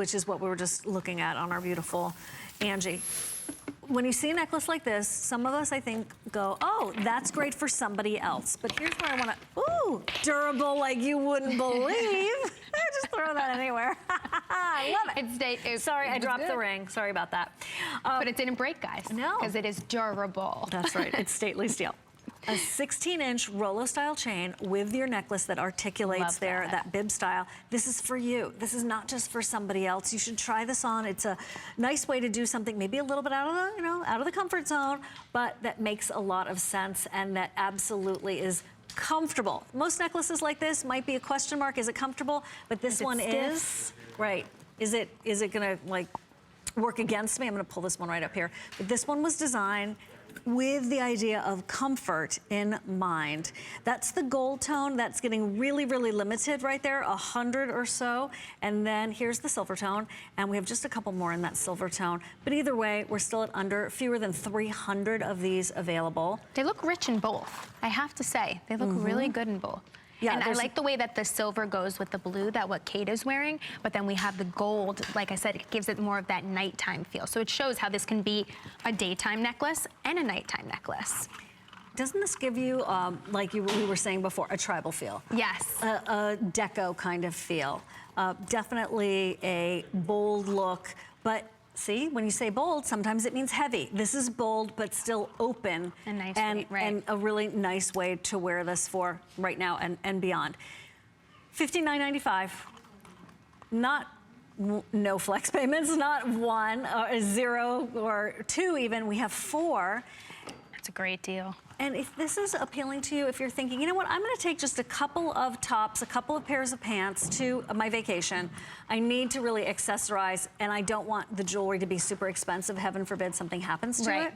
which is what we were just looking at on our beautiful Angie. When you see a necklace like this, some of us, I think, go, oh, that's great for somebody else. But here's where I want to, ooh, durable like you wouldn't believe. Just throw that anywhere. I love it. Sorry, I dropped the ring. Sorry about that. But it didn't break, guys. No. Because it is durable. That's right. It's stately steel. A 16-inch Rolo style chain with your necklace that articulates that bib style. This is for you. This is not just for somebody else. You should try this on. It's a nice way to do something maybe a little bit out of the, out of the comfort zone, but that makes a lot of sense and that absolutely is comfortable. Most necklaces like this might be a question mark. Is it comfortable? But this one is. Right. Is it gonna like work against me? I'm gonna pull this one right up here. But this one was designed with the idea of comfort in mind. That's the gold tone. That's getting really, really limited right there, 100 or so. And then here's the silver tone, and we have just a couple more in that silver tone. But either way, we're still at under fewer than 300 of these available. They look rich in both, I have to say. They look really good in both. Yeah, and I like the way that the silver goes with the blue, that what Kate is wearing, but then we have the gold. Like I said, it gives it more of that nighttime feel. So it shows how this can be a daytime necklace and a nighttime necklace. Doesn't this give you, like we were saying before, a tribal feel? Yes. A deco kind of feel. Definitely a bold look, but see, when you say bold, sometimes it means heavy. This is bold, but still open. And nice, and a really nice way to wear this for right now and beyond. $59.95. Not no flex payments, not one, or zero, or two even. We have 4. That's a great deal. And if this is appealing to you, if you're thinking, you know what, I'm gonna take just a couple of tops, a couple of pairs of pants to my vacation. I need to really accessorize, and I don't want the jewelry to be super expensive. Heaven forbid something happens to it.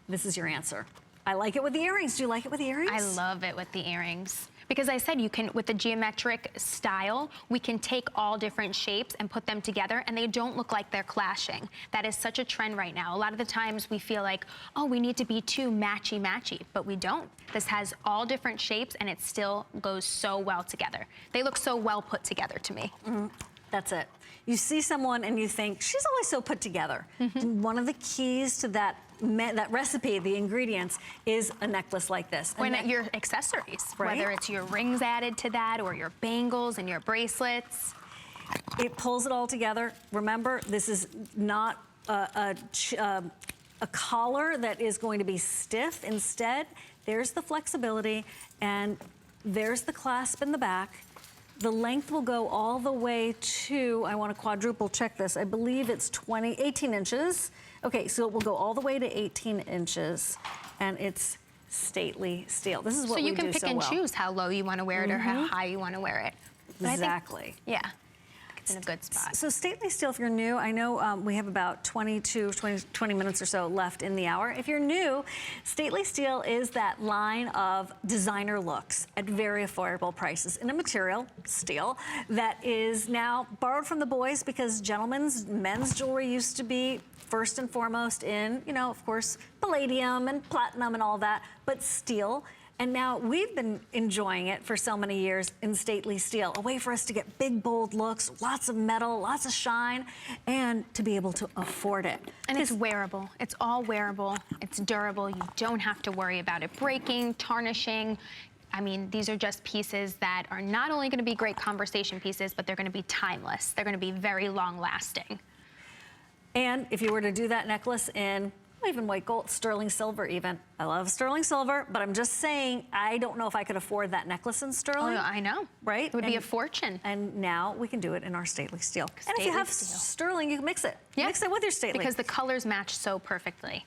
This is your answer. I like it with the earrings. Do you like it with the earrings? I love it with the earrings. Because I said you can, with the geometric style, we can take all different shapes and put them together and they don't look like they're clashing. That is such a trend right now. A lot of the times we feel like, oh, we need to be too matchy-matchy, but we don't. This has all different shapes and it still goes so well together. They look so well put together to me. That's it. You see someone and you think, she's always so put together. One of the keys to that recipe, the ingredients, is a necklace like this. When your accessories, whether it's your rings added to that or your bangles and your bracelets. It pulls it all together. Remember, this is not a collar that is going to be stiff. Instead, there's the flexibility and there's the clasp in the back. The length will go all the way to, I want to quadruple check this, I believe it's 18 inches. Okay, so it will go all the way to 18 inches, and it's stately steel. This is what we do so well. So you can pick and choose how low you want to wear it or how high you want to wear it. Exactly. Yeah. It's in a good spot. So stately steel, if you're new, I know we have about 20 minutes or so left in the hour. If you're new, stately steel is that line of designer looks at very affordable prices in a material, steel, that is now borrowed from the boys because men's jewelry used to be first and foremost in, of course, palladium and platinum and all that, but steel. And now we've been enjoying it for so many years in stately steel, a way for us to get big, bold looks, lots of metal, lots of shine, and to be able to afford it. And it's wearable. It's all wearable. It's durable. You don't have to worry about it breaking, tarnishing. I mean, these are just pieces that are not only going to be great conversation pieces, but they're going to be timeless. They're going to be very long lasting. And if you were to do that necklace in even white gold, sterling silver even. I love sterling silver, but I'm just saying, I don't know if I could afford that necklace in sterling. Oh, I know. Right? It would be a fortune. And now we can do it in our stately steel. And if you have sterling, you can mix it. Yeah. Mix it with your stately. Because the colors match so perfectly.